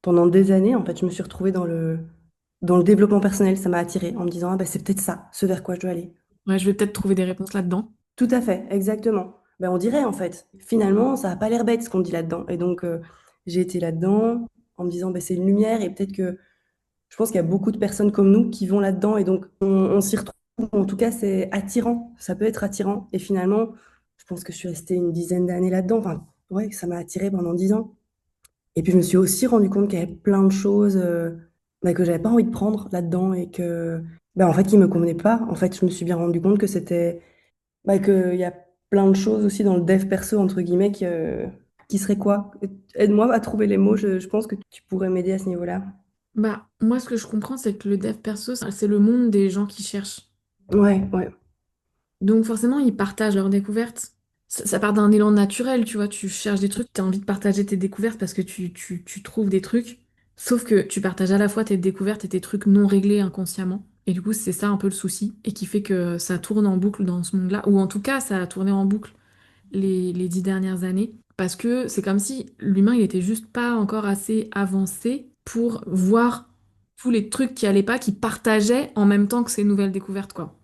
pendant des années, en fait, je me suis retrouvée dans le développement personnel. Ça m'a attirée en me disant, ah, bah, c'est peut-être ça, ce vers quoi je dois aller. Ouais, je vais peut-être trouver des réponses là-dedans. Tout à fait, exactement. Ben, on dirait en fait. Finalement, ça a pas l'air bête ce qu'on dit là-dedans. Et donc, j'ai été là-dedans en me disant, ben, c'est une lumière et peut-être que je pense qu'il y a beaucoup de personnes comme nous qui vont là-dedans et donc on s'y retrouve. En tout cas, c'est attirant. Ça peut être attirant. Et finalement, je pense que je suis restée une dizaine d'années là-dedans. Enfin, ouais, ça m'a attirée pendant 10 ans. Et puis, je me suis aussi rendu compte qu'il y avait plein de choses ben, que j'avais pas envie de prendre là-dedans et que, ben, en fait, qui me convenaient pas. En fait, je me suis bien rendu compte que c'était bah, qu'il y a plein de choses aussi dans le dev perso, entre guillemets, qui serait quoi? Aide-moi à trouver les mots, je pense que tu pourrais m'aider à ce niveau-là. Bah, moi, ce que je comprends, c'est que le dev perso, c'est le monde des gens qui cherchent. Ouais, ouais. Donc, forcément, ils partagent leurs découvertes. Ça part d'un élan naturel, tu vois. Tu cherches des trucs, tu as envie de partager tes découvertes parce que tu trouves des trucs. Sauf que tu partages à la fois tes découvertes et tes trucs non réglés inconsciemment. Et du coup, c'est ça un peu le souci. Et qui fait que ça tourne en boucle dans ce monde-là. Ou en tout cas, ça a tourné en boucle les 10 dernières années. Parce que c'est comme si l'humain, il était juste pas encore assez avancé pour voir tous les trucs qui allaient pas, qui partageaient en même temps que ces nouvelles découvertes, quoi.